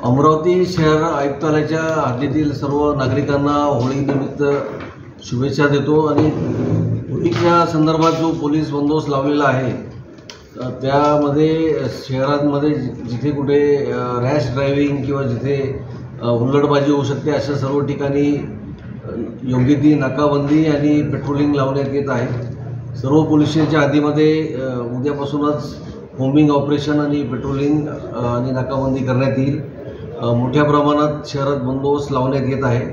अमरावती शहर आयुक्तालयाच्या हद्दीतील सर्व नागरिकांना होळीनिमित्त शुभेच्छा देतो आणि होळीच्या संदर्भात जो पोलीस बंदोबस्त लावलेला आहे त्यामध्ये शहरांमध्ये जिथे कुठे रॅश ड्रायव्हिंग किंवा जिथे हुल्लडबाजी होऊ शकते अशा सर्व ठिकाणी योग्य ती नाकाबंदी आणि पेट्रोलिंग लावण्यात येत आहे। सर्व पोलीस स्टेशनच्या हद्दीमध्ये उद्यापासूनच होमिंग ऑपरेशन आणि पेट्रोलिंग आणि नाकाबंदी करण्यात येईल। मोठ्या प्रमाणात शहरात बंदोबस्त लावण्यात येत आहे।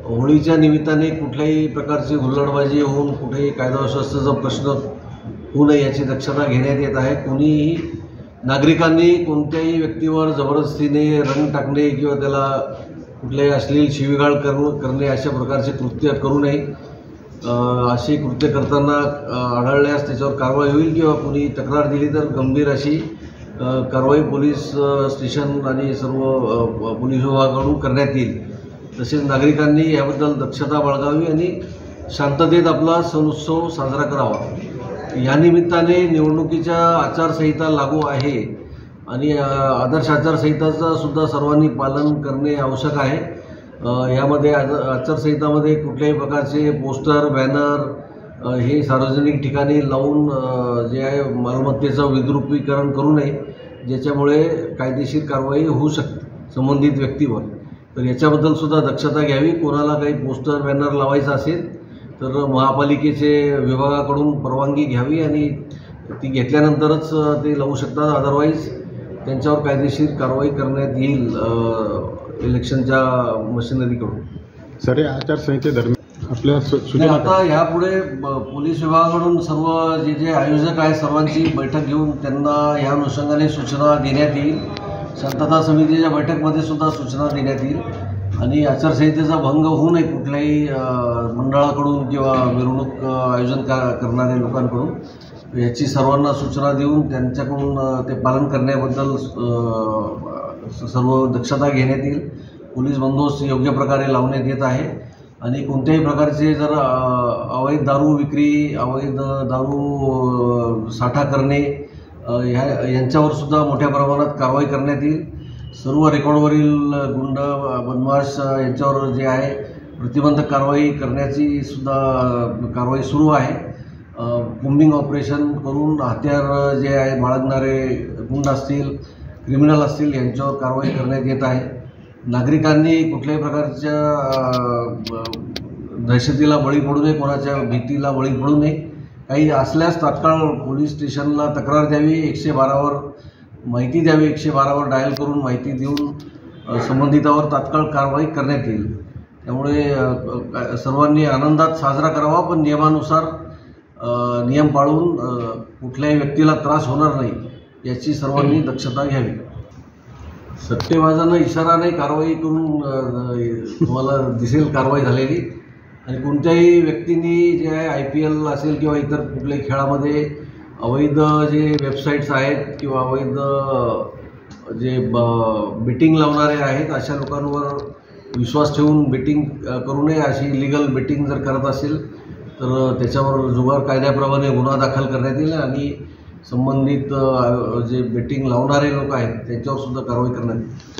होळीच्या निमित्ताने कुठल्याही प्रकारची हुल्लडबाजी होऊन कुठेही कायदा व सुव्यवस्थेचा प्रश्न होऊ नये याची दक्षता घेण्यात येत आहे। कोणीही नागरिकांनी कोणत्याही व्यक्तीवर जबरदस्तीने रंग टाकणे किंवा त्याला कुठल्याही अश्लील शिवीगाळ करणे अशा प्रकारचे कृत्य करू नये। अशी कृत्य करताना आढळल्यास त्याच्यावर कारवाई होईल किंवा कोणी तक्रार दिली तर गंभीर अशी कारवाई पोलीस स्टेशन आणि सर्व पोलीस विभागाकडून करण्यात येईल। तसेच नागरिकांनी याबद्दल दक्षता बाळगावी आणि शांततेत आपला सण उत्सव साजरा करावा। या निमित्ताने निवडणुकीच्या आचारसंहिता लागू आहे आणि आदर्श आचारसंहिताचा सुद्धा सर्वांनी पालन करणे आवश्यक आहे। यामध्ये आचारसंहितामध्ये कुठल्याही प्रकारचे पोस्टर बॅनर हे सार्वजनिक ठिकाणी लावून जे आहे मालमत्तेचं विद्रुपीकरण करू नये, ज्याच्यामुळे कायदेशीर कारवाई होऊ शकते संबंधित व्यक्तीवर। तर याच्याबद्दल सुद्धा दक्षता घ्यावी। कोणाला काही पोस्टर बॅनर लावायचं असेल तर महापालिकेचे विभागाकडून परवानगी घ्यावी आणि ती घेतल्यानंतरच ते लावू शकतात, अदरवाईज त्यांच्यावर कायदेशीर कारवाई करण्यात येईल इलेक्शनच्या मशिनरीकडून। सर, या आचारसंहितेदरम्यान आपल्या सूचना आता यापुढे पोलीस विभागाकडून सर्व जे आयोजक आहे सर्वांची बैठक घेऊन त्यांना या अनुषंगाने सूचना देण्यात येईल। शांतता समितीच्या बैठकमध्ये सुद्धा सूचना देण्यात येईल आणि आचारसंहितेचा भंग होऊ नये कुठल्याही मंडळाकडून किंवा मिरवणूक आयोजन करणाऱ्या लोकांकडून याची सर्वांना सूचना देऊन त्यांच्याकडून ते पालन करण्याबद्दल सर्व दक्षता घेण्यात येईल। पोलीस बंदोबस्त योग्य प्रकारे लावण्यात येत आहे आणि कोणत्याही प्रकारचे जर अवैध दारू विक्री, अवैध दारू साठा करणे यांच्यावर सुद्धा मोठ्या प्रमाणात कारवाई करण्यात येईल। सर्व रेकॉर्डवरील गुंड बदमाश यांच्यावर जे आहे प्रतिबंधक कारवाई करण्याची सुद्धा कारवाई सुरू आहे। कोम्बिंग ऑपरेशन करून हत्यार जे आहे बाळगणारे गुंड असतील, क्रिमिनल असतील यांच्यावर कारवाई करण्यात येत आहे। नागरिकांनी कुठल्याही प्रकारच्या दहशतीला बळी पडू नये, कोणाच्या भीतीला बळी पडू नये। काही असल्यास तात्काळ पोलीस स्टेशनला तक्रार द्यावी, 112वर माहिती द्यावी, 112वर डायल करून माहिती देऊन संबंधितावर तात्काळ कारवाई करण्यात येईल। त्यामुळे सर्वांनी आनंदात साजरा करावा, पण नियमानुसार नियम पाळून कुठल्याही व्यक्तीला त्रास होणार नाही याची सर्वांनी दक्षता घ्यावी। सट्टेबाजांना इशारा नाही, कारवाई करून तुम्हाला दिसेल कारवाई झालेली। आणि कोणत्याही व्यक्तींनी जे आहे IPL असेल किंवा इतर कुठल्याही खेळामध्ये अवैध जे वेबसाईट्स आहेत किंवा अवैध जे बेटिंग लावणारे आहेत अशा लोकांवर विश्वास ठेवून बेटिंग करू नये। अशी इलिगल बेटिंग जर करत असेल तर त्याच्यावर जुगार कायद्याप्रमाणे गुन्हा दाखल करण्यात येईल आणि संबंधित जे बेटिंग लावणारे लोक आहेत त्यांच्यावर सुद्धा कारवाई करण्यात येईल।